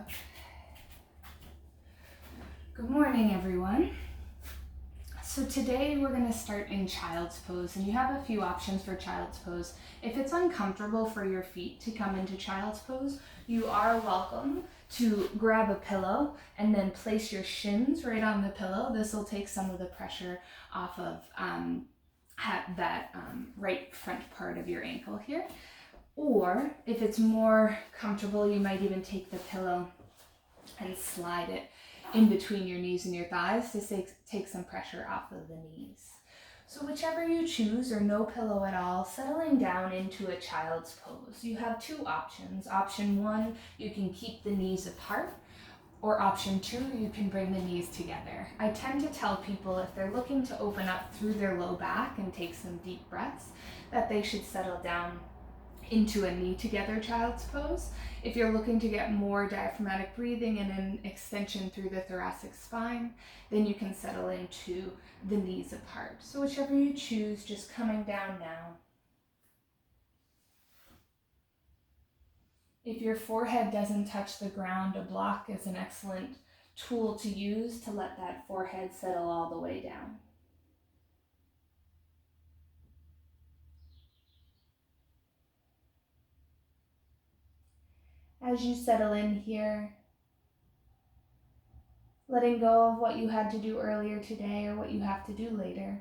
Okay. Good morning, everyone. So today we're going to start in child's pose, and you have a few options for child's pose. If it's uncomfortable for your feet to come into child's pose, you are welcome to grab a pillow and then place your shins right on the pillow. This will take some of the pressure off of that right front part of your ankle here. Or if it's more comfortable, you might even take the pillow and slide it in between your knees and your thighs to take some pressure off of the knees. So whichever you choose, or no pillow at all, settling down into a child's pose. You have two options. Option one, you can keep the knees apart, or option two, you can bring the knees together. I tend to tell people if they're looking to open up through their low back and take some deep breaths, that they should settle down into a knee together child's pose. If you're looking to get more diaphragmatic breathing and an extension through the thoracic spine, then you can settle into the knees apart. So whichever you choose, just coming down now. If your forehead doesn't touch the ground, a block is an excellent tool to use to let that forehead settle all the way down. As you settle in here, letting go of what you had to do earlier today or what you have to do later,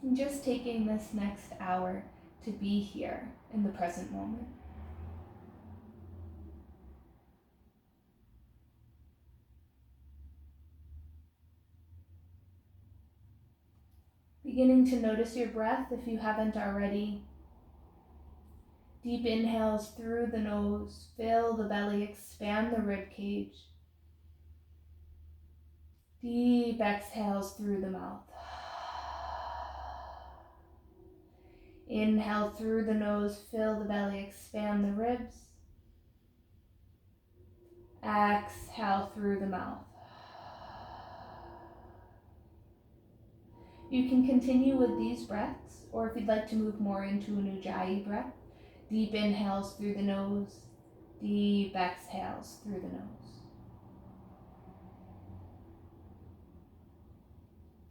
and just taking this next hour to be here in the present moment. Beginning to notice your breath if you haven't already. Deep inhales through the nose, fill the belly, expand the rib cage. Deep exhales through the mouth. Inhale through the nose, fill the belly, expand the ribs. Exhale through the mouth. You can continue with these breaths, or if you'd like to move more into an Ujjayi breath, deep inhales through the nose, deep exhales through the nose.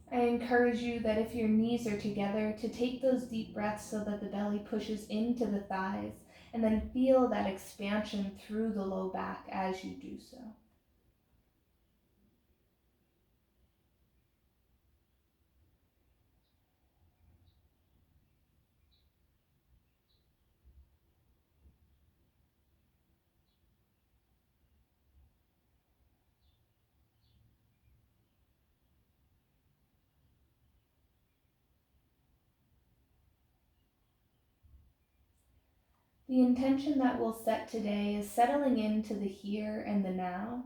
I encourage you that if your knees are together, to take those deep breaths so that the belly pushes into the thighs, and then feel that expansion through the low back as you do so. The intention that we'll set today is settling into the here and the now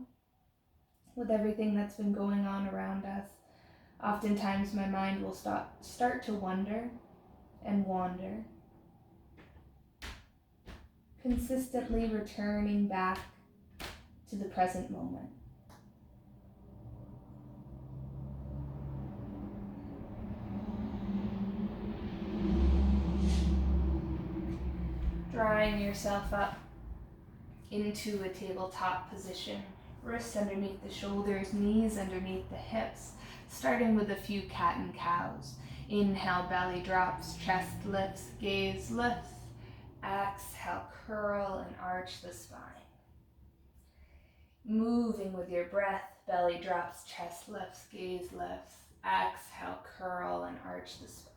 with everything that's been going on around us. Oftentimes my mind will start to wonder and wander, consistently returning back to the present moment. Drawing yourself up into a tabletop position, wrists underneath the shoulders, knees underneath the hips, starting with a few cat and cows. Inhale, belly drops, chest lifts, gaze lifts. Exhale, curl and arch the spine. Moving with your breath, belly drops, chest lifts, gaze lifts. Exhale, curl and arch the spine.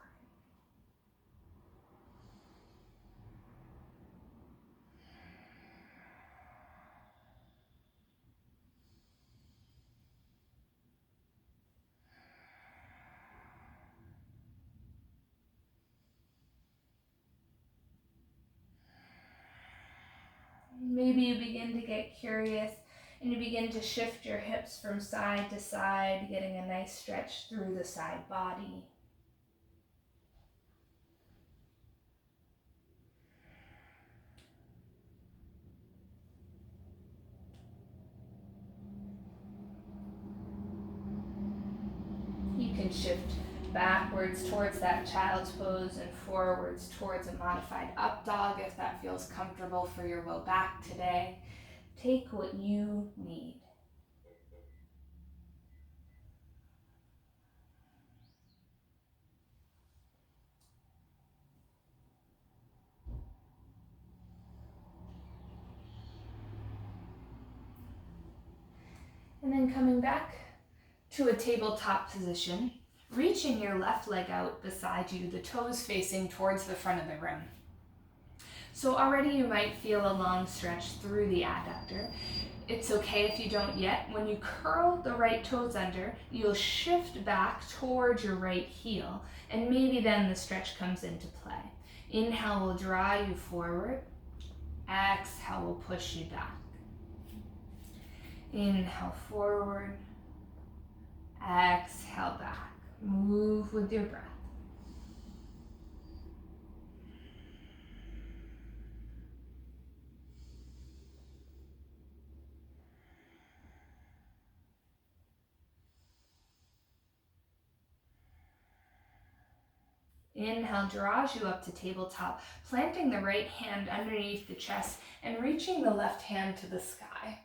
Maybe you begin to get curious and you begin to shift your hips from side to side, getting a nice stretch through the side body. You can shift backwards towards that child's pose and forwards towards a modified up dog if that feels comfortable for your low back today. Take what you need. And then coming back to a tabletop position, reaching your left leg out beside you, the toes facing towards the front of the room. So already you might feel a long stretch through the adductor. It's okay if you don't yet. When you curl the right toes under, you'll shift back towards your right heel, and maybe then the stretch comes into play. Inhale will draw you forward. Exhale will push you back. Inhale forward. Exhale back. Move with your breath. Inhale draws you up to tabletop, planting the right hand underneath the chest and reaching the left hand to the sky.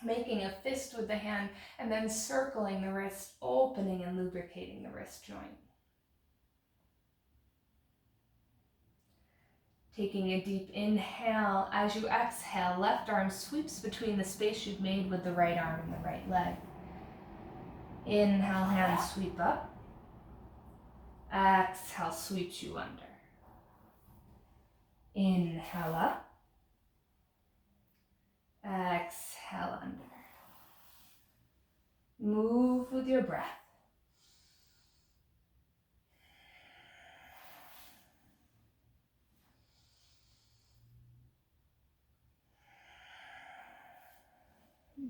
Making a fist with the hand and then circling the wrist, opening and lubricating the wrist joint. Taking a deep inhale, as you exhale, left arm sweeps between the space you've made with the right arm and the right leg. Inhale, hand sweep up. Exhale, sweeps you under. Inhale up. Exhale under. Move with your breath.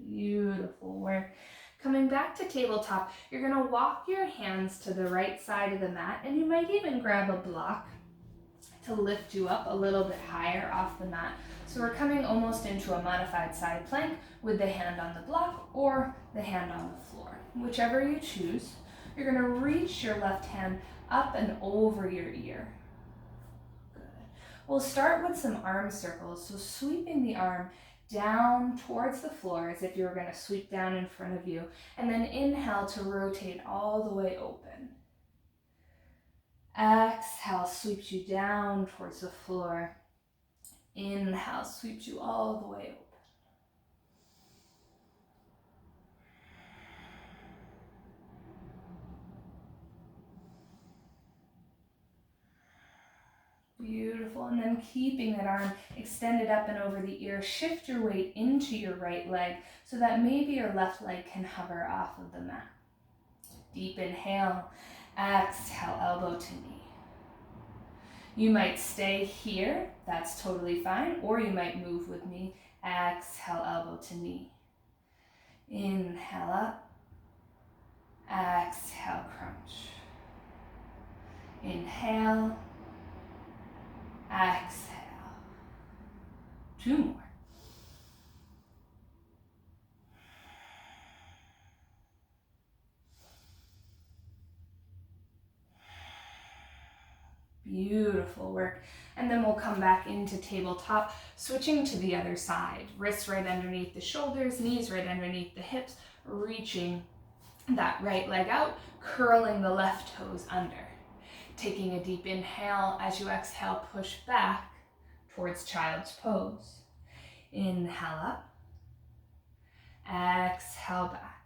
Beautiful work. Coming back to tabletop, you're going to walk your hands to the right side of the mat, and you might even grab a block to lift you up a little bit higher off the mat. So we're coming almost into a modified side plank with the hand on the block or the hand on the floor. Whichever you choose, you're going to reach your left hand up and over your ear. Good. We'll start with some arm circles. So sweeping the arm down towards the floor as if you were going to sweep down in front of you, and then inhale to rotate all the way open. Exhale sweeps you down towards the floor. Inhale sweeps you all the way open. Beautiful. And then keeping that arm extended up and over the ear, shift your weight into your right leg so that maybe your left leg can hover off of the mat. Deep inhale, exhale, elbow to knee. You might stay here, that's totally fine, or you might move with me. Exhale, elbow to knee. Inhale up, exhale, crunch. Inhale, exhale. 2 more. Beautiful work. And then we'll come back into tabletop, switching to the other side. Wrists right underneath the shoulders, knees right underneath the hips, reaching that right leg out, curling the left toes under. Taking a deep inhale, as you exhale, push back towards child's pose. Inhale up, exhale back.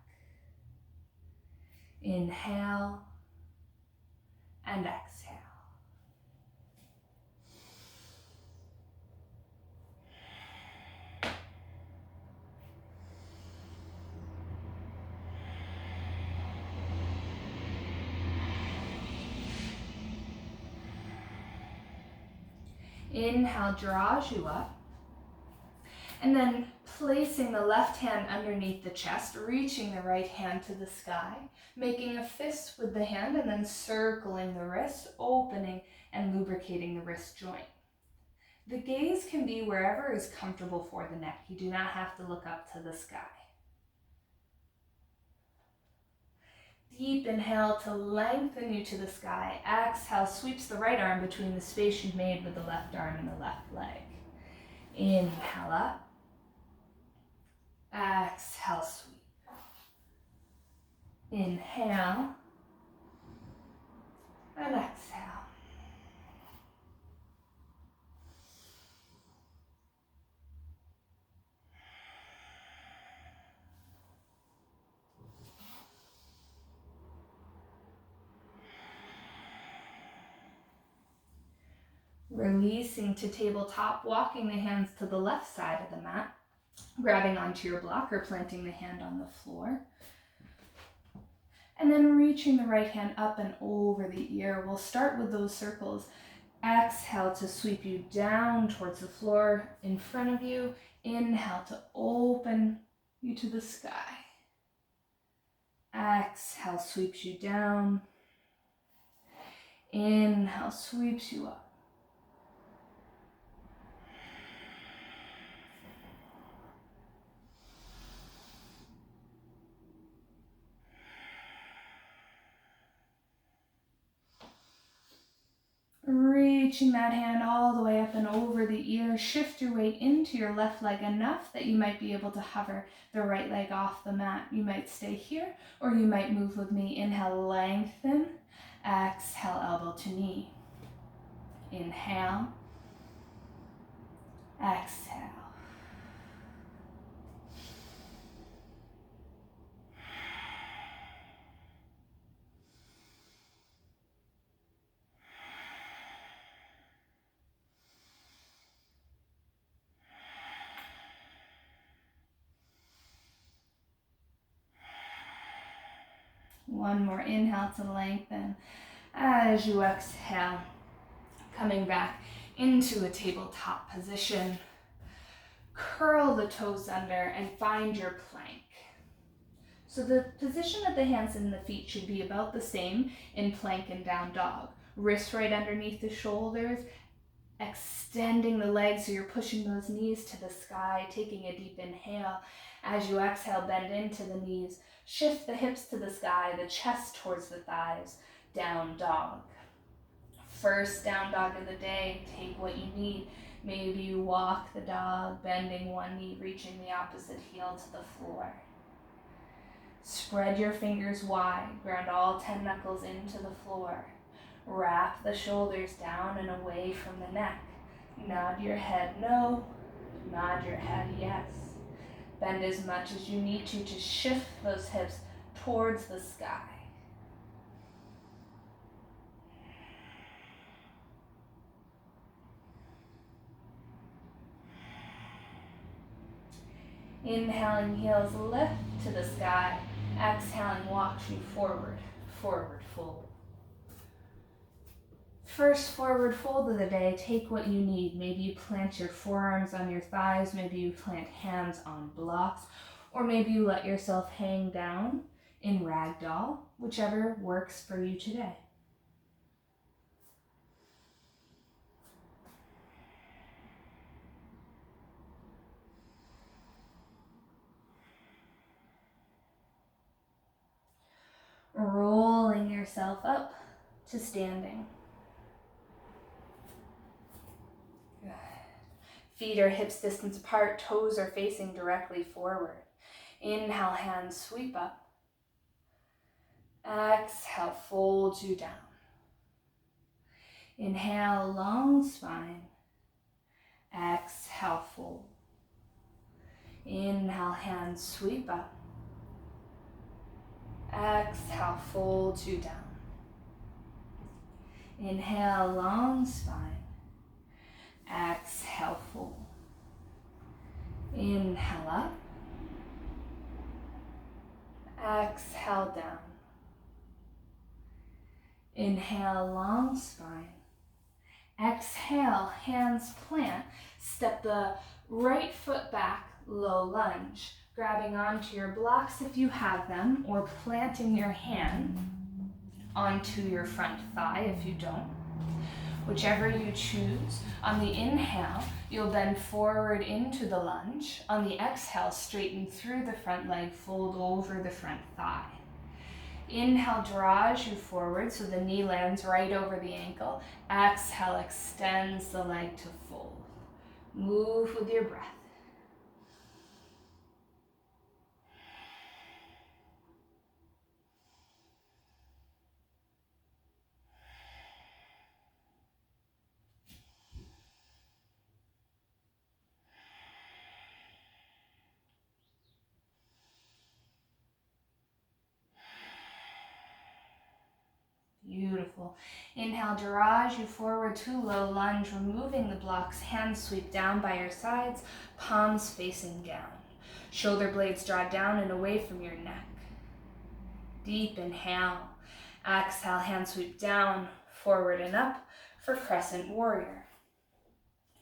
Inhale and exhale. Inhale draws you up, and then placing the left hand underneath the chest, reaching the right hand to the sky, making a fist with the hand and then circling the wrist, opening and lubricating the wrist joint. The gaze can be wherever is comfortable for the neck. You do not have to look up to the sky. Deep inhale to lengthen you to the sky. Exhale sweeps the right arm between the space you've made with the left arm and the left leg. Inhale up. Inhale and exhale. Releasing to tabletop, walking the hands to the left side of the mat, grabbing onto your block or planting the hand on the floor. And then reaching the right hand up and over the ear. We'll start with those circles. Exhale to sweep you down towards the floor in front of you. Inhale to open you to the sky. Exhale sweeps you down. Inhale sweeps you up. Reaching that hand all the way up and over the ear. Shift your weight into your left leg enough that you might be able to hover the right leg off the mat. You might stay here or you might move with me. Inhale, lengthen. Exhale, elbow to knee. Inhale. Exhale. One more inhale to lengthen. As you exhale, coming back into a tabletop position. Curl the toes under and find your plank. So the position of the hands and the feet should be about the same in plank and down dog. Wrists right underneath the shoulders, extending the legs so you're pushing those knees to the sky, taking a deep inhale. As you exhale, bend into the knees. Shift the hips to the sky, the chest towards the thighs. Down dog. First down dog of the day, take what you need. Maybe you walk the dog, bending one knee, reaching the opposite heel to the floor. Spread your fingers wide, ground all 10 knuckles into the floor. Wrap the shoulders down and away from the neck. Nod your head no, nod your head yes. Bend as much as you need to shift those hips towards the sky. Inhaling, heels lift to the sky. Exhaling, walks you forward, forward fold. First forward fold of the day, take what you need. Maybe you plant your forearms on your thighs, maybe you plant hands on blocks, or maybe you let yourself hang down in ragdoll, whichever works for you today. Rolling yourself up to standing. Good. Feet are hips distance apart, toes are facing directly forward. Inhale, hands sweep up. Exhale, fold you down. Inhale, long spine. Exhale, fold. Inhale, hands sweep up. Exhale, fold you down. Inhale, long spine. Exhale, fold. Inhale up. Exhale, down. Inhale, long spine. Exhale, hands plant. Step the right foot back, low lunge. Grabbing onto your blocks if you have them, or planting your hand onto your front thigh if you don't. Whichever you choose. On the inhale, you'll bend forward into the lunge. On the exhale, straighten through the front leg, fold over the front thigh. Inhale draws you forward so the knee lands right over the ankle. Exhale extends the leg to fold. Move with your breath. Beautiful. Inhale, garage you forward to low lunge, removing the blocks. Hands sweep down by your sides, palms facing down. Shoulder blades draw down and away from your neck. Deep inhale. Exhale, hands sweep down, forward and up for crescent warrior.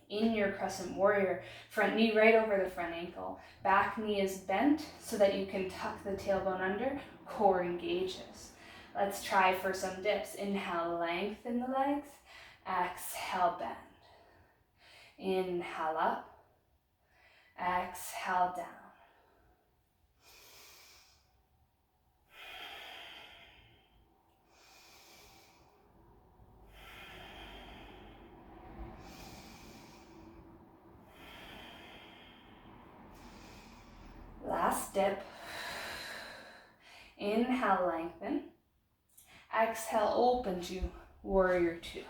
In your crescent warrior, front knee right over the front ankle. Back knee is bent so that you can tuck the tailbone under, core engages. Let's try for some dips. Inhale, lengthen the legs. Exhale, bend. Inhale up. Exhale down. Last dip. Inhale, lengthen. Exhale, open to warrior two.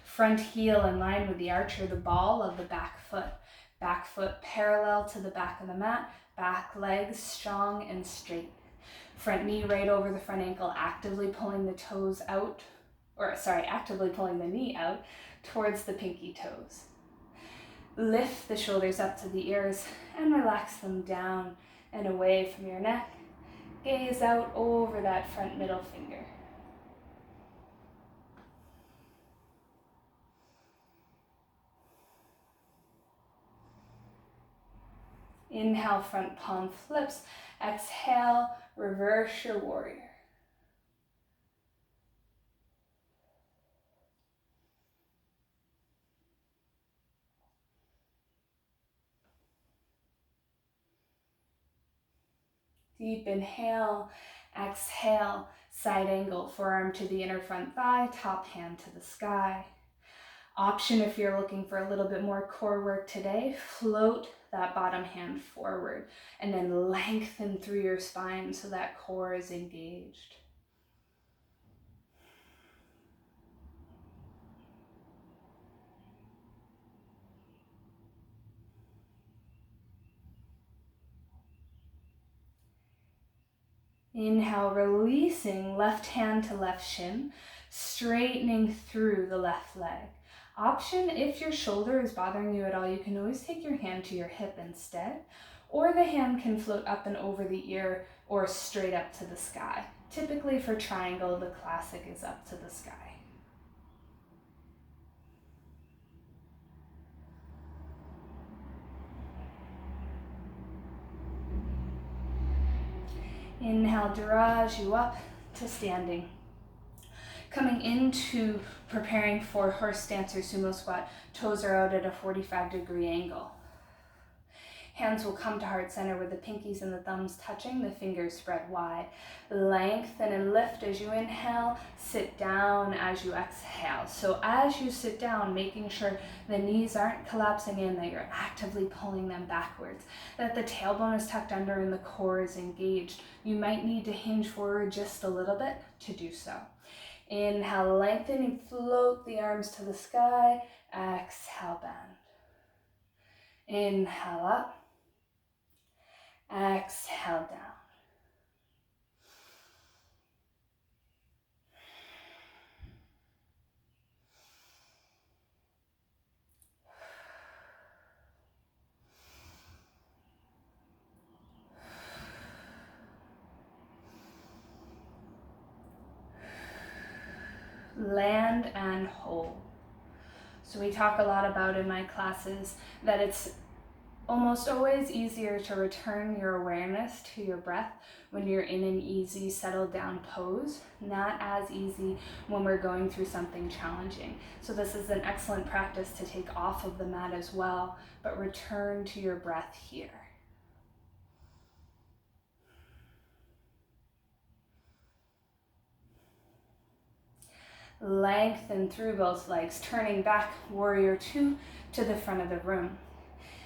Front heel in line with the arch or the ball of the back foot. Back foot parallel to the back of the mat. Back legs strong and straight. Front knee right over the front ankle, actively pulling the toes out, actively pulling the knee out towards the pinky toes. Lift the shoulders up to the ears and relax them down and away from your neck. Gaze out over that front middle finger. Inhale, front palm flips. Exhale, reverse your warrior. Deep inhale, exhale, side angle, forearm to the inner front thigh, top hand to the sky. Option if you're looking for a little bit more core work today, float that bottom hand forward and then lengthen through your spine so that core is engaged. Inhale, releasing left hand to left shin, straightening through the left leg. Option, if your shoulder is bothering you at all, you can always take your hand to your hip instead, or the hand can float up and over the ear or straight up to the sky. Typically for triangle, the classic is up to the sky. Inhale, garage you up to standing. Coming into preparing for horse stance or sumo squat, toes are out at a 45-degree angle. Hands will come to heart center with the pinkies and the thumbs touching, the fingers spread wide. Lengthen and lift as you inhale, sit down as you exhale. So as you sit down, making sure the knees aren't collapsing in, that you're actively pulling them backwards, that the tailbone is tucked under and the core is engaged. You might need to hinge forward just a little bit to do so. Inhale, lengthen and float the arms to the sky. Exhale, bend. Inhale up. Exhale down. Land and hold. So we talk a lot about in my classes that it's almost always easier to return your awareness to your breath when you're in an easy, settled down pose. Not as easy when we're going through something challenging. So this is an excellent practice to take off of the mat as well, but return to your breath here. Lengthen through both legs, turning back, warrior two, to the front of the room.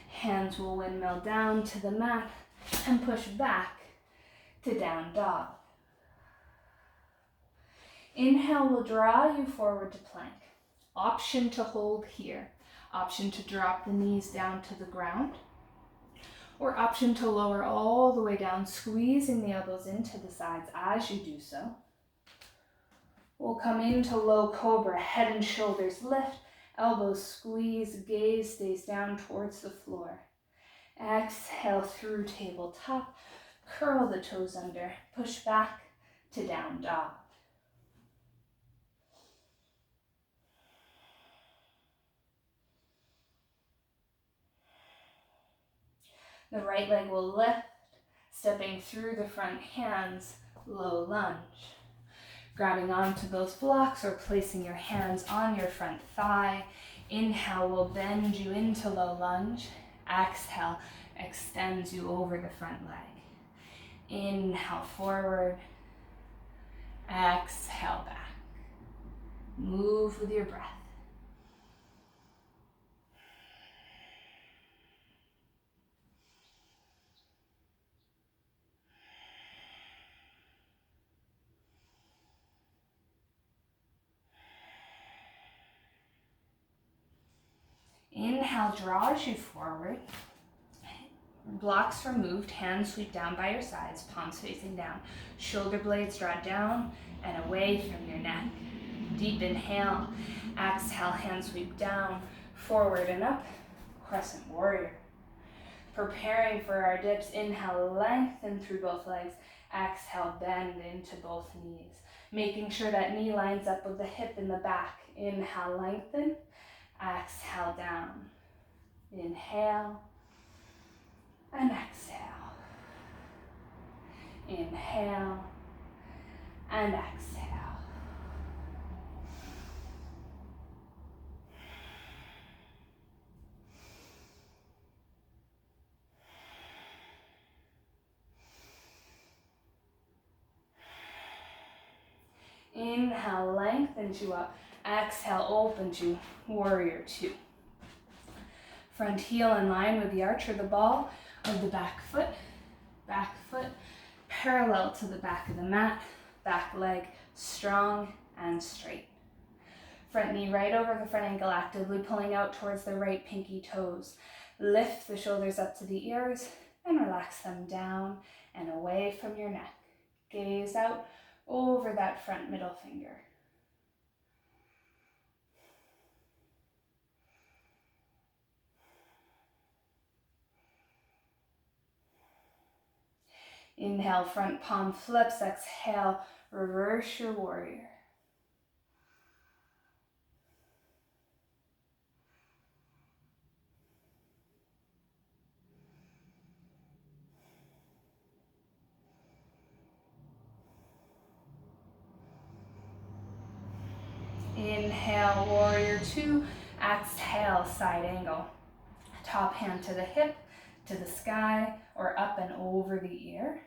Hands will windmill down to the mat and push back to down dog. Inhale will draw you forward to plank. Option to hold here. Option to drop the knees down to the ground. Or option to lower all the way down, squeezing the elbows into the sides as you do so. We'll come into low cobra, head and shoulders lift, elbows squeeze, gaze stays down towards the floor. Exhale through tabletop, curl the toes under, push back to down dog. The right leg will lift, stepping through the front hands, low lunge. Grabbing onto those blocks or placing your hands on your front thigh. Inhale will bend you into low lunge. Exhale extends you over the front leg. Inhale forward. Exhale back. Move with your breath. Inhale draws you forward. Blocks removed, hands sweep down by your sides, palms facing down. Shoulder blades draw down and away from your neck. Deep inhale. Exhale, hands sweep down, forward and up. Crescent warrior. Preparing for our dips, inhale, lengthen through both legs. Exhale, bend into both knees. Making sure that knee lines up with the hip in the back. Inhale, lengthen. Exhale, down. Inhale and exhale. Inhale and exhale. Inhale, lengthens you up. Exhale, opens you. Warrior two. Front heel in line with the arch or the ball of the back foot parallel to the back of the mat, back leg strong and straight. Front knee right over the front ankle, actively pulling out towards the right pinky toes. Lift the shoulders up to the ears and relax them down and away from your neck. Gaze out over that front middle finger. Inhale, front palm flips. Exhale, reverse your warrior. Inhale, warrior two. Exhale, side angle. Top hand to the hip, to the sky, or up and over the ear.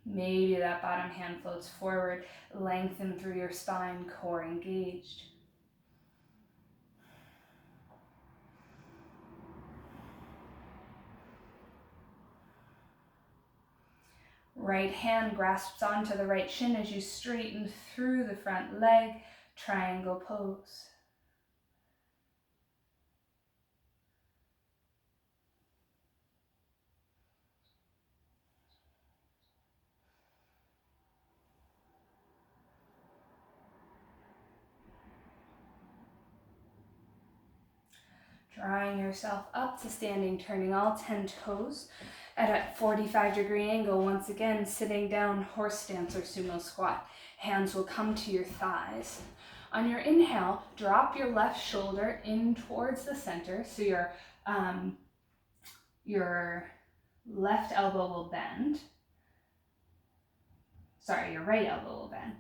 Maybe that bottom hand floats forward, lengthen through your spine, core engaged. Right hand grasps onto the right shin as you straighten through the front leg, triangle pose. Drawing yourself up to standing, turning all 10 toes at a 45-degree angle. Once again, sitting down, horse stance or sumo squat. Hands will come to your thighs. On your inhale, drop your left shoulder in towards the center, so your left elbow will bend. Sorry, your right elbow will bend.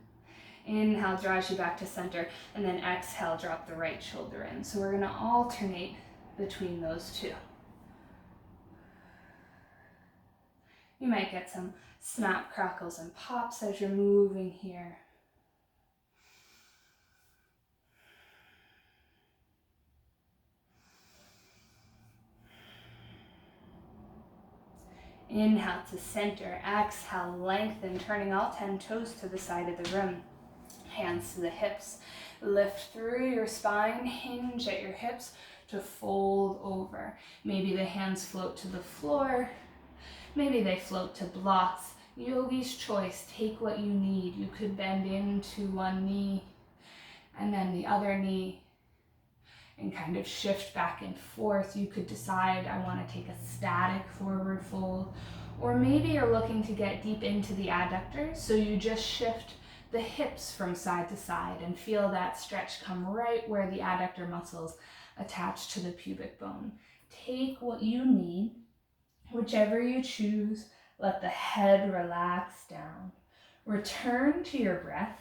Inhale draws you back to center, and then exhale, drop the right shoulder in. So we're going to alternate between those two. You might get some snap, crackles, and pops as you're moving here. Inhale to center, exhale, lengthen, turning all 10 toes to the side of the room. Hands to the hips. Lift through your spine, hinge at your hips to fold over. Maybe the hands float to the floor. Maybe they float to blocks. Yogi's choice, take what you need. You could bend into one knee and then the other knee and kind of shift back and forth. You could decide, I want to take a static forward fold, or maybe you're looking to get deep into the adductors, so you just shift the hips from side to side and feel that stretch come right where the adductor muscles attach to the pubic bone. Take what you need, whichever you choose. Let the head relax down. Return to your breath.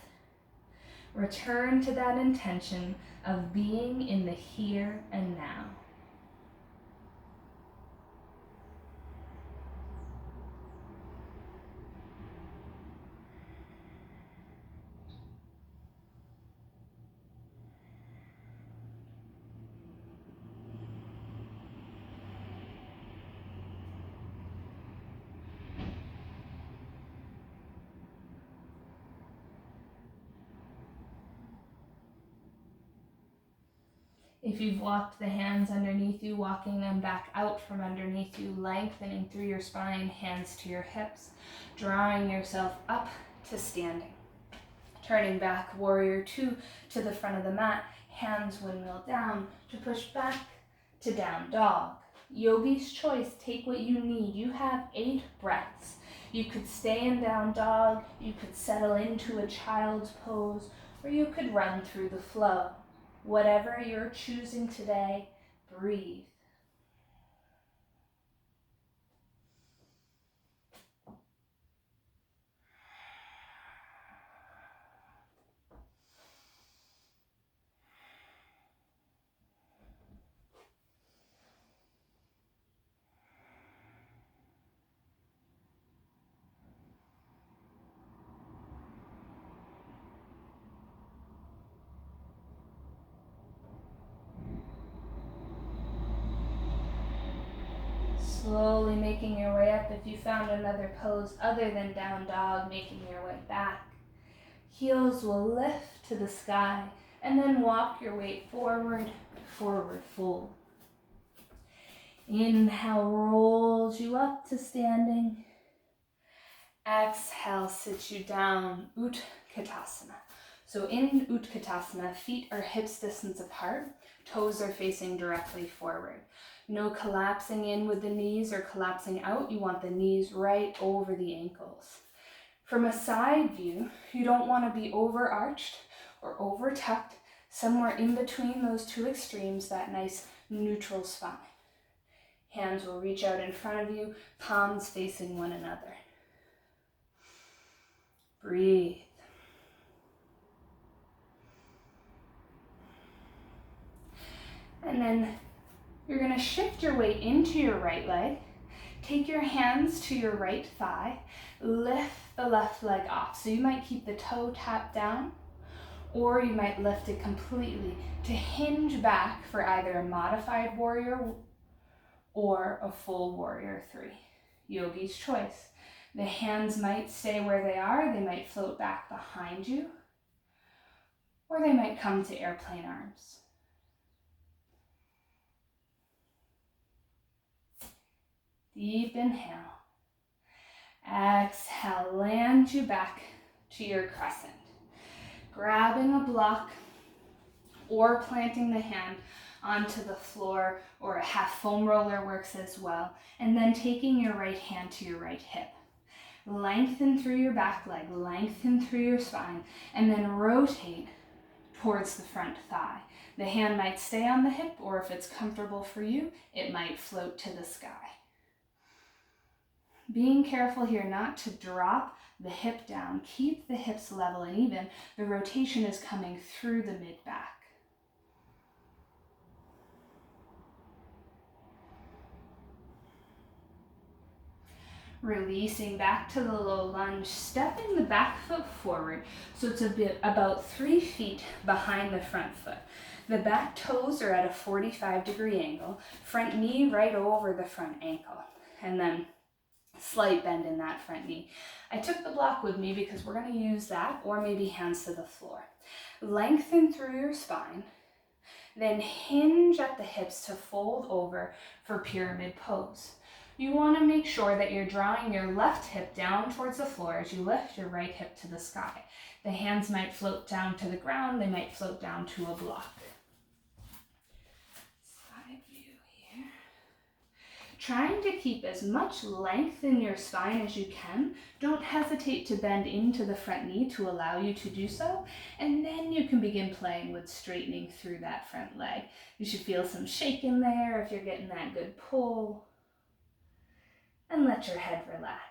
Return to that intention of being in the here and now. If you've walked the hands underneath you, walking them back out from underneath you, lengthening through your spine, hands to your hips, drawing yourself up to standing. Turning back, warrior two to the front of the mat, hands windmill down to push back to down dog. Yogi's choice, take what you need. You have 8 breaths. You could stay in down dog, you could settle into a child's pose, or you could run through the flow. Whatever you're choosing today, breathe. Slowly making your way up. If you found another pose other than down dog, making your way back. Heels will lift to the sky and then walk your weight forward, forward fold. Inhale rolls you up to standing. Exhale sits you down, Utkatasana. So in Utkatasana, feet are hips distance apart, toes are facing directly forward. No collapsing in with the knees or collapsing out. You want the knees right over the ankles. From a side view, you don't want to be overarched or over tucked, somewhere in between those two extremes, that nice neutral spine. Hands will reach out in front of you, palms facing one another. Breathe. And then you're going to shift your weight into your right leg. Take your hands to your right thigh. Lift the left leg off. So you might keep the toe tapped down, or you might lift it completely to hinge back for either a modified warrior or a full warrior 3. Yogi's choice. The hands might stay where they are. They might float back behind you, or they might come to airplane arms. Deep inhale. Exhale, land you back to your crescent. Grabbing a block or planting the hand onto the floor, or a half foam roller works as well. And then taking your right hand to your right hip. Lengthen through your back leg, lengthen through your spine, and then rotate towards the front thigh. The hand might stay on the hip, or if it's comfortable for you, it might float to the sky. Being careful here not to drop the hip down. Keep the hips level and even. The rotation is coming through the mid-back. Releasing back to the low lunge, stepping the back foot forward so it's about 3 feet behind the front foot. The back toes are at a 45-degree angle, front knee right over the front ankle, and then slight bend in that front knee. I took the block with me because we're going to use that, or maybe hands to the floor. Lengthen through your spine, then hinge at the hips to fold over for pyramid pose. You want to make sure that you're drawing your left hip down towards the floor as you lift your right hip to the sky. The hands might float down to the ground, they might float down to a block. Side view here. Trying to keep as much length in your spine as you can. Don't hesitate to bend into the front knee to allow you to do so, and then you can begin playing with straightening through that front leg. You should feel some shake in there if you're getting that good pull, and let your head relax.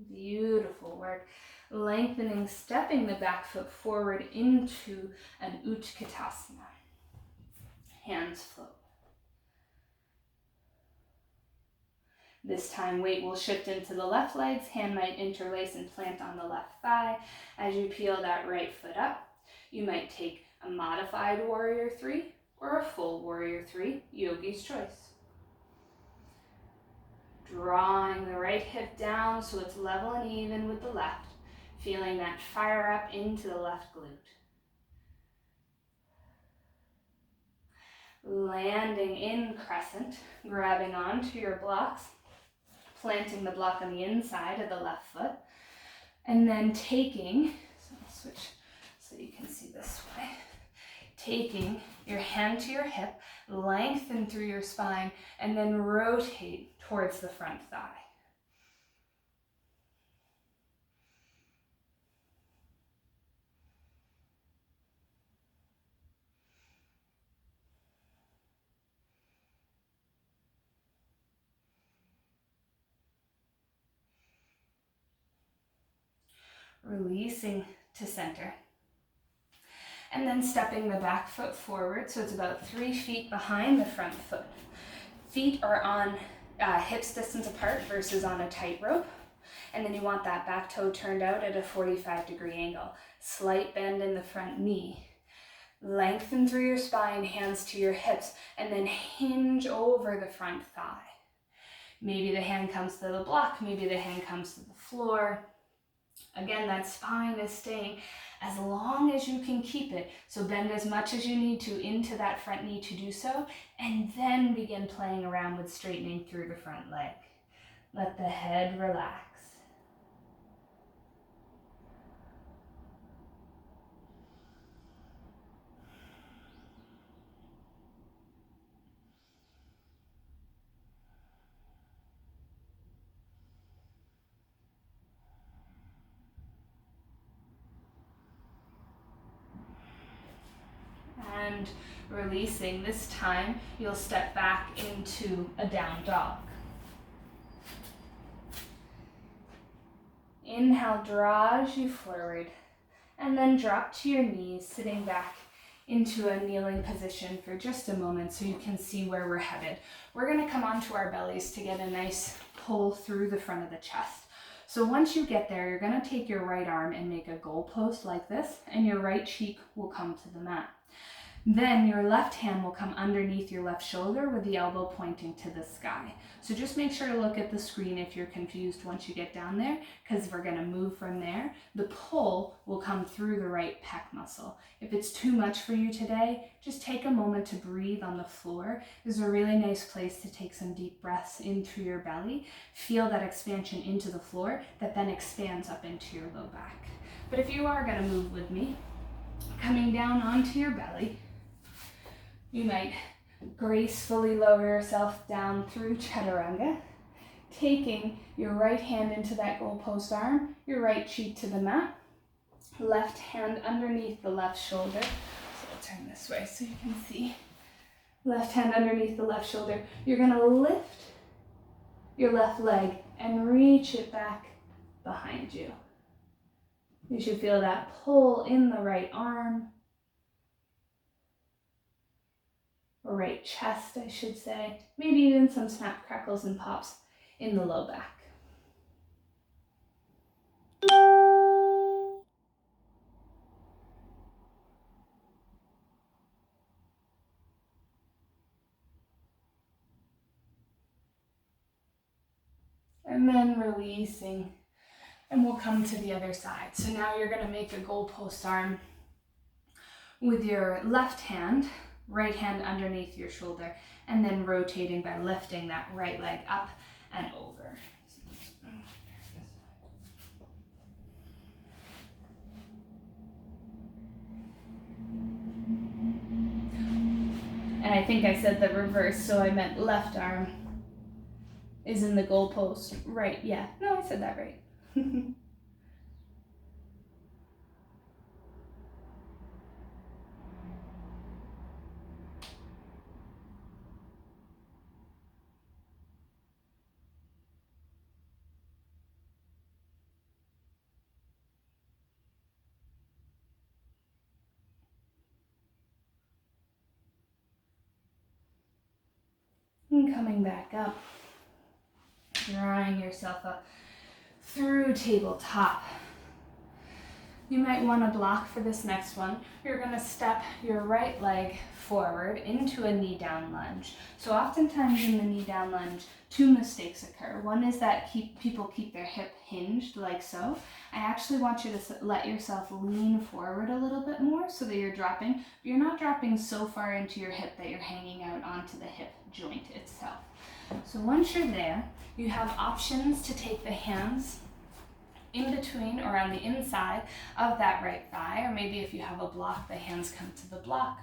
Beautiful work. Lengthening, stepping the back foot forward into an Utkatasana. Hands float. This time weight will shift into the left legs, hand might interlace and plant on the left thigh. As you peel that right foot up, you might take a modified warrior 3 or a full warrior 3, yogi's choice. Drawing the right hip down so it's level and even with the left, feeling that fire up into the left glute. Landing in crescent, grabbing onto your blocks, planting the block on the inside of the left foot, and then taking, so I'll switch so you can see this way, taking your hand to your hip, lengthen through your spine, and then rotate towards the front thigh. Releasing to center. And then stepping the back foot forward, so it's about 3 feet behind the front foot. Feet are on hips distance apart versus on a tightrope. And then you want that back toe turned out at a 45-degree angle. Slight bend in the front knee. Lengthen through your spine, hands to your hips, and then hinge over the front thigh. Maybe the hand comes to the block, maybe the hand comes to the floor. Again, that spine is staying as long as you can keep it. So bend as much as you need to into that front knee to do so, and then begin playing around with straightening through the front leg. Let the head relax. And releasing. This time, you'll step back into a down dog. Inhale, draws you forward, and then drop to your knees, sitting back into a kneeling position for just a moment so you can see where we're headed. We're going to come onto our bellies to get a nice pull through the front of the chest. So once you get there, you're going to take your right arm and make a goalpost like this, and your right cheek will come to the mat. Then your left hand will come underneath your left shoulder with the elbow pointing to the sky. So just make sure to look at the screen if you're confused once you get down there, because we're going to move from there. The pull will come through the right pec muscle. If it's too much for you today, just take a moment to breathe on the floor. This is a really nice place to take some deep breaths into your belly. Feel that expansion into the floor that then expands up into your low back. But if you are going to move with me, coming down onto your belly, you might gracefully lower yourself down through Chaturanga, taking your right hand into that goalpost arm, your right cheek to the mat, left hand underneath the left shoulder. So I'll turn this way so you can see. Left hand underneath the left shoulder. You're going to lift your left leg and reach it back behind you. You should feel that pull in the right arm, or right chest, I should say. Maybe even some snap, crackles, and pops in the low back. and then releasing. And we'll come to the other side. So now you're gonna make a goalpost arm with your left hand, right hand underneath your shoulder, and then rotating by lifting that right leg up and over. And I think I said the reverse, so I meant left arm is in the goalpost, right? Yeah, no, I said that right. And coming back up, drawing yourself up through tabletop. You might want to block for this next one. You're going to step your right leg forward into a knee down lunge. So oftentimes in the knee down lunge, two mistakes occur. One is that people keep their hip hinged like so. I actually want you to let yourself lean forward a little bit more so that you're dropping. You're not dropping so far into your hip that you're hanging out onto the hip joint itself. So once you're there, you have options to take the hands in between or on the inside of that right thigh, or maybe if you have a block, the hands come to the block,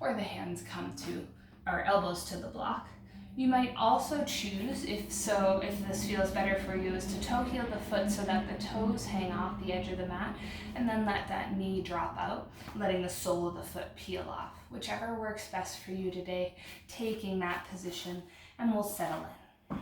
or the hands come to, or elbows to the block. You might also choose, if this feels better for you, is to toe heel the foot so that the toes hang off the edge of the mat, and then let that knee drop out, letting the sole of the foot peel off. Whichever works best for you today, taking that position, and we'll settle in.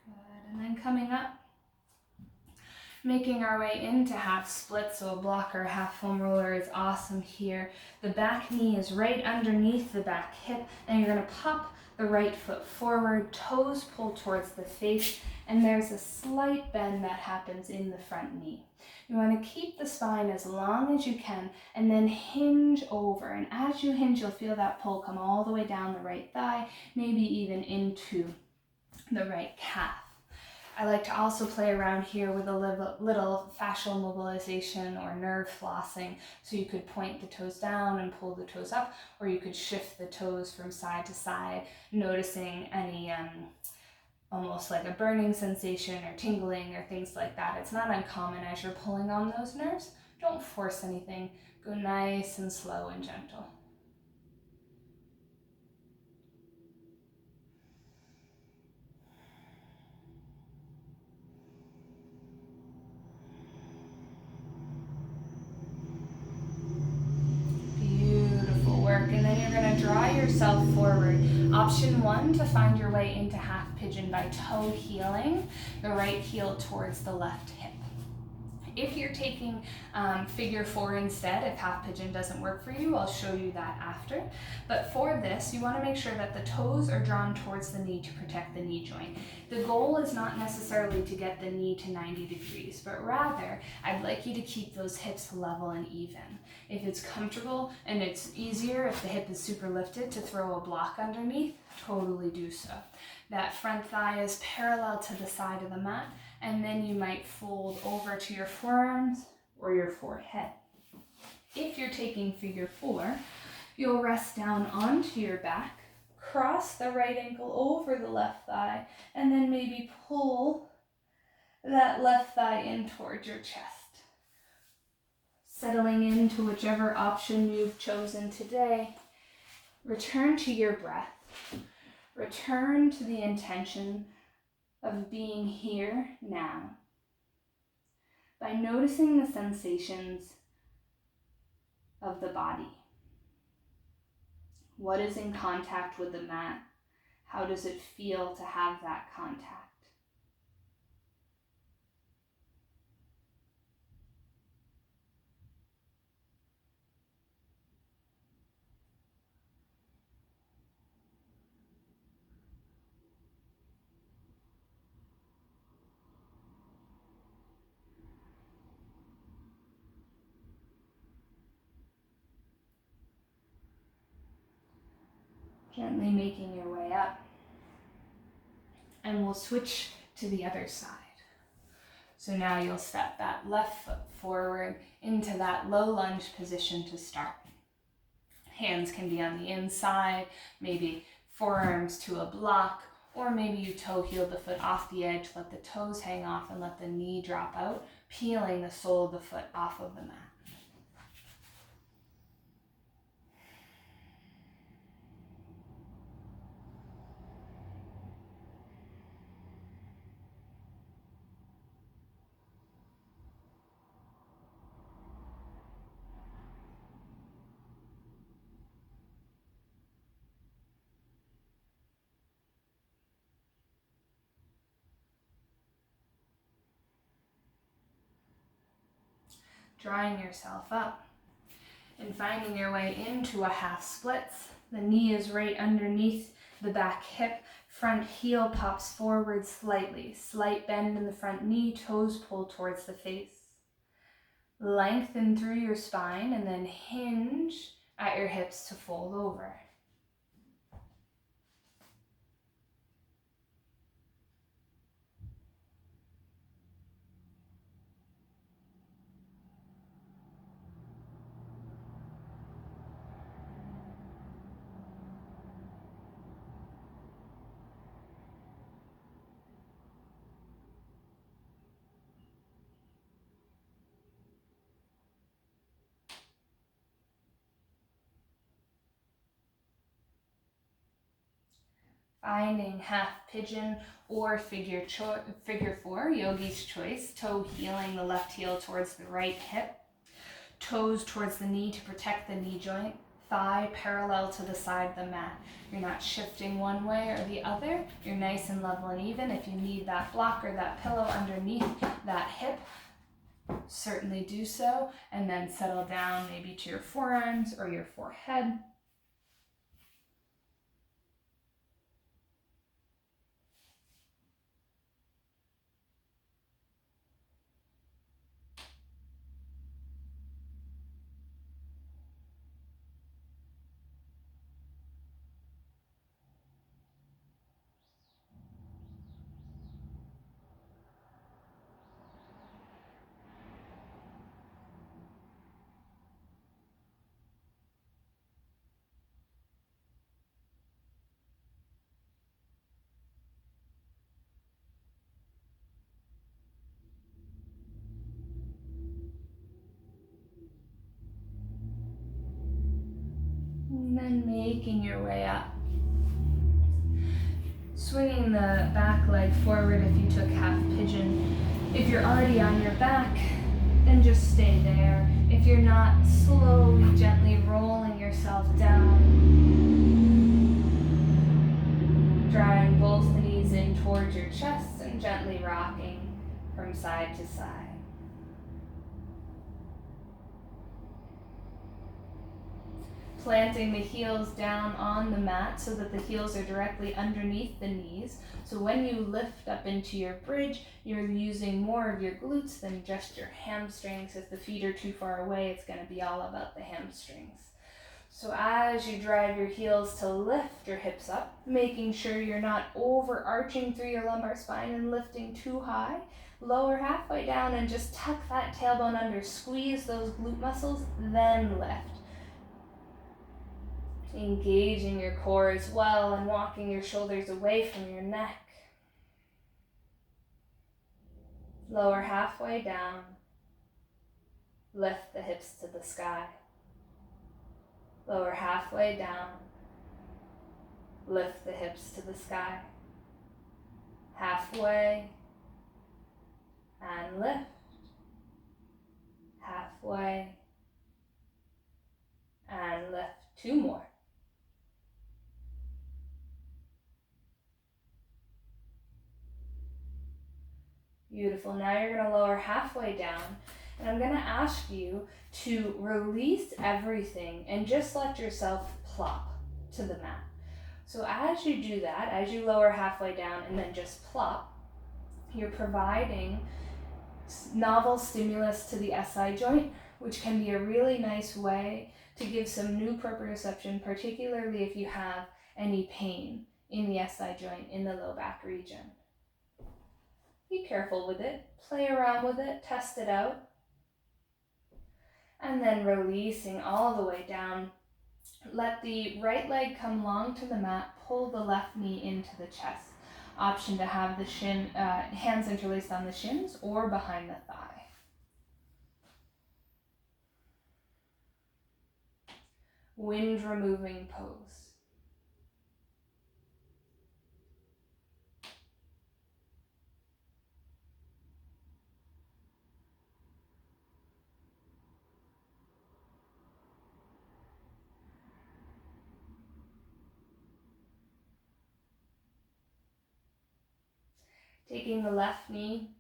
Good, and then coming up, making our way into half split, so a block or a half foam roller is awesome here. The back knee is right underneath the back hip, and you're going to pop the right foot forward, toes pull towards the face, and there's a slight bend that happens in the front knee. You want to keep the spine as long as you can, and then hinge over. And as you hinge, you'll feel that pull come all the way down the right thigh, maybe even into the right calf. I like to also play around here with a little fascial mobilization or nerve flossing. So you could point the toes down and pull the toes up, or you could shift the toes from side to side, noticing any almost like a burning sensation or tingling or things like that. It's not uncommon as you're pulling on those nerves. Don't force anything. Go nice and slow and gentle. And then you're going to draw yourself forward. Option 1, to find your way into half pigeon by toe heeling the right heel towards the left hip. If you're taking figure 4 instead, if half pigeon doesn't work for you, I'll show you that after. But for this, you want to make sure that the toes are drawn towards the knee to protect the knee joint. The goal is not necessarily to get the knee to 90 degrees, but rather, I'd like you to keep those hips level and even. If it's comfortable and it's easier if the hip is super lifted to throw a block underneath, totally do so. That front thigh is parallel to the side of the mat, and then you might fold over to your forearms or your forehead. If you're taking figure 4, you'll rest down onto your back, cross the right ankle over the left thigh, and then maybe pull that left thigh in towards your chest. Settling into whichever option you've chosen today, return to your breath. Return to the intention of being here now. By noticing the sensations of the body. What is in contact with the mat? How does it feel to have that contact? Gently making your way up. And we'll switch to the other side. So now you'll step that left foot forward into that low lunge position to start. Hands can be on the inside, maybe forearms to a block, or maybe you toe heel the foot off the edge, let the toes hang off and let the knee drop out, peeling the sole of the foot off of the mat. Drawing yourself up and finding your way into a half splits. The knee is right underneath the back hip. Front heel pops forward slightly. Slight bend in the front knee, toes pull towards the face. Lengthen through your spine and then hinge at your hips to fold over. Finding half pigeon or figure four, yogi's choice. Toe heeling the left heel towards the right hip. Toes towards the knee to protect the knee joint. Thigh parallel to the side of the mat. You're not shifting one way or the other. You're nice and level and even. If you need that block or that pillow underneath that hip, certainly do so. And then settle down maybe to your forearms or your forehead. And then making your way up. Swinging the back leg forward if you took half pigeon. If you're already on your back, then just stay there. If you're not, slowly, gently rolling yourself down. Drawing both knees in towards your chest and gently rocking from side to side. Planting the heels down on the mat so that the heels are directly underneath the knees. So when you lift up into your bridge, you're using more of your glutes than just your hamstrings. If the feet are too far away, it's going to be all about the hamstrings. So as you drive your heels to lift your hips up, making sure you're not overarching through your lumbar spine and lifting too high, lower halfway down and just tuck that tailbone under, squeeze those glute muscles, then lift. Engaging your core as well and walking your shoulders away from your neck. Lower halfway down. Lift the hips to the sky. Lower halfway down. Lift the hips to the sky. Halfway. And lift. Halfway. And lift. Two more. Beautiful. Now you're going to lower halfway down, and I'm going to ask you to release everything and just let yourself plop to the mat. So as you do that, as you lower halfway down and then just plop, you're providing novel stimulus to the SI joint, which can be a really nice way to give some new proprioception, particularly if you have any pain in the SI joint in the low back region. Be careful with it, play around with it, test it out. And then releasing all the way down. Let the right leg come long to the mat, pull the left knee into the chest. Option to have the hands interlaced on the shins or behind the thigh. Wind removing pose. Taking the left knee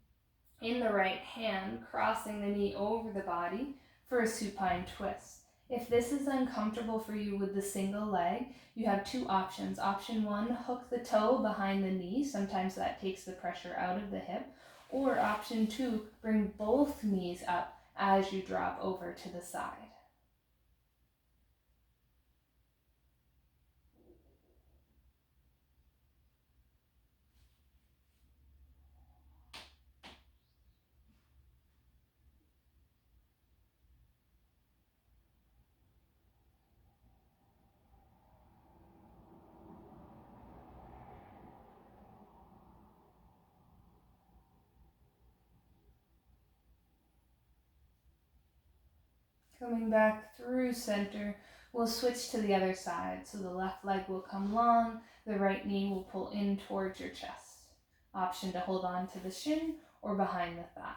in the right hand, crossing the knee over the body for a supine twist. If this is uncomfortable for you with the single leg, you have two options. Option one, hook the toe behind the knee. Sometimes that takes the pressure out of the hip. Or option two, bring both knees up as you drop over to the side. Coming back through center, we'll switch to the other side. So the left leg will come long, the right knee will pull in towards your chest. Option to hold on to the shin or behind the thigh.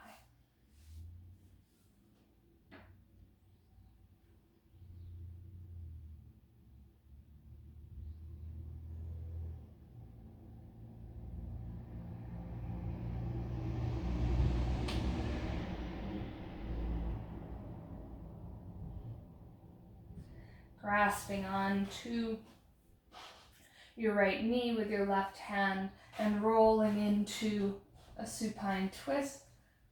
Grasping on to your right knee with your left hand and rolling into a supine twist.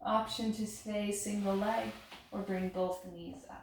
Option to stay single leg or bring both knees up.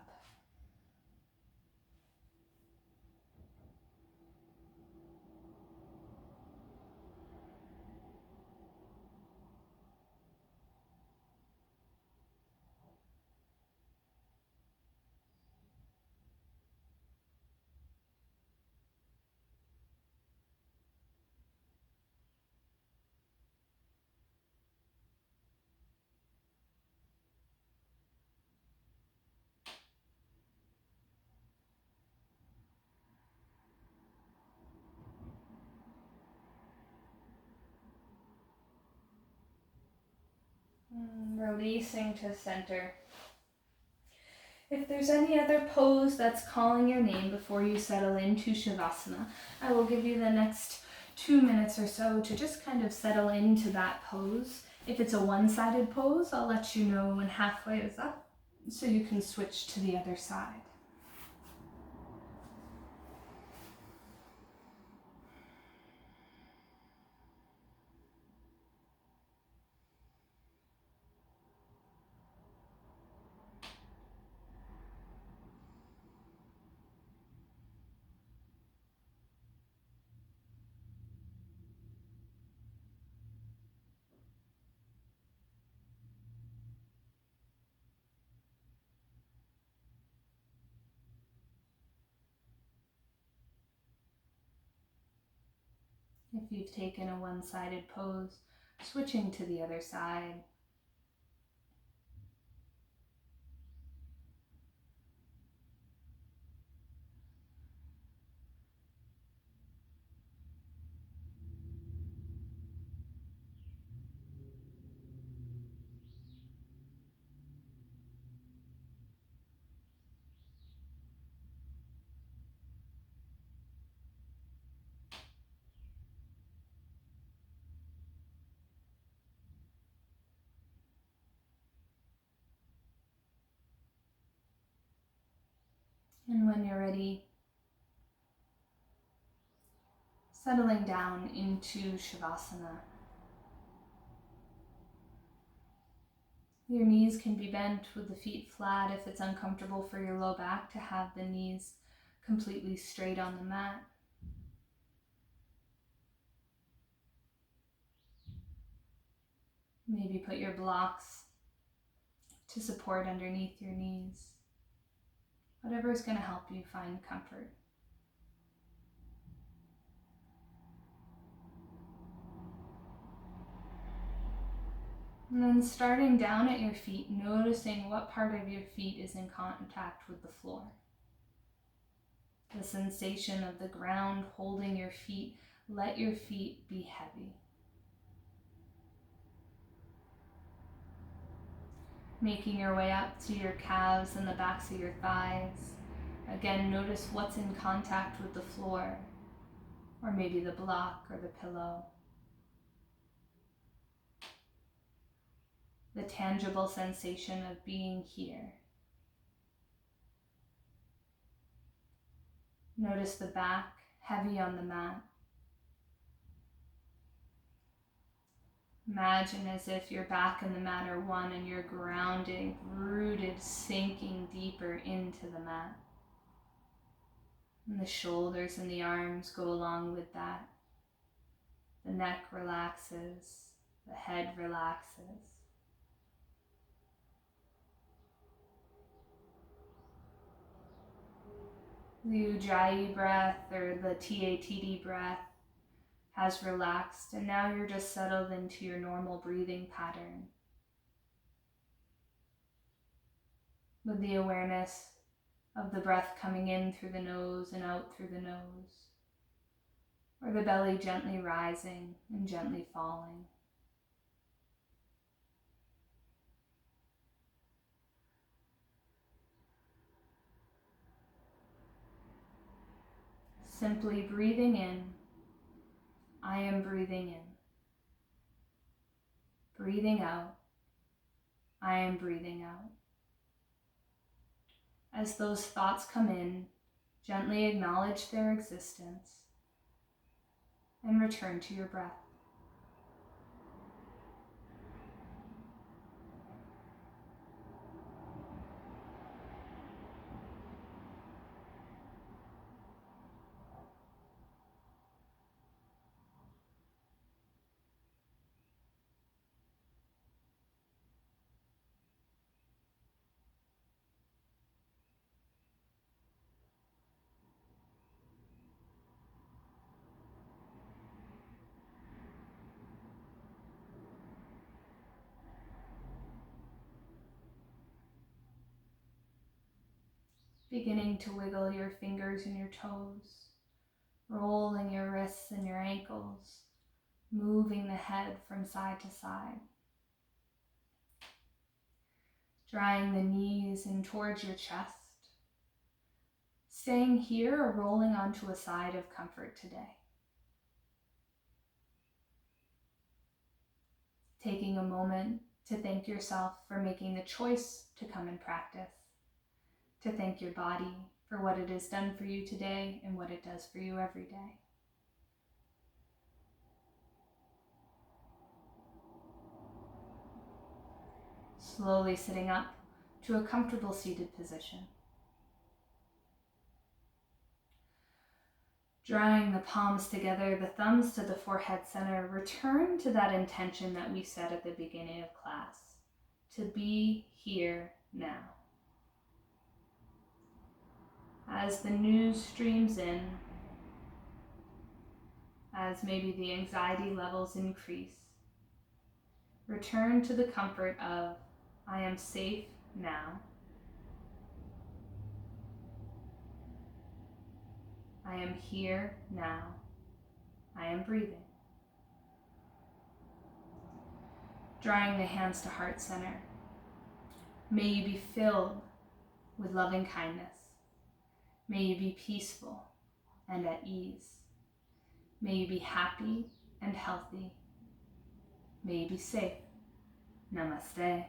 Releasing to center. If there's any other pose that's calling your name before you settle into Shavasana, I will give you the next 2 minutes or so to just kind of settle into that pose. If it's a one-sided pose, I'll let you know when halfway is up so you can switch to the other side. If you've taken a one-sided pose, switching to the other side. And when you're ready, settling down into Shavasana. Your knees can be bent with the feet flat if it's uncomfortable for your low back to have the knees completely straight on the mat. Maybe put your blocks to support underneath your knees. Whatever is going to help you find comfort. And then starting down at your feet, noticing what part of your feet is in contact with the floor. The sensation of the ground holding your feet. Let your feet be heavy. Making your way up to your calves and the backs of your thighs. Again, notice what's in contact with the floor, or maybe the block or the pillow. The tangible sensation of being here. Notice the back heavy on the mat. Imagine as if your back and the mat are one and you're grounding, rooted, sinking deeper into the mat. And the shoulders and the arms go along with that. The neck relaxes, the head relaxes. The Ujjayi breath or the TATD breath has relaxed, and now you're just settled into your normal breathing pattern with the awareness of the breath coming in through the nose and out through the nose, or the belly gently rising and gently falling. Simply breathing in, I am breathing in. Breathing out, I am breathing out. As those thoughts come in, gently acknowledge their existence and return to your breath. Beginning to wiggle your fingers and your toes, rolling your wrists and your ankles, moving the head from side to side. Drawing the knees in towards your chest. Staying here or rolling onto a side of comfort today. Taking a moment to thank yourself for making the choice to come and practice. To thank your body for what it has done for you today and what it does for you every day. Slowly sitting up to a comfortable seated position. Drawing the palms together, the thumbs to the forehead center, return to that intention that we set at the beginning of class, to be here now. As the news streams in, as maybe the anxiety levels increase, return to the comfort of, I am safe now. I am here now. I am breathing. Drawing the hands to heart center. May you be filled with loving kindness. May you be peaceful and at ease. May you be happy and healthy. May you be safe. Namaste.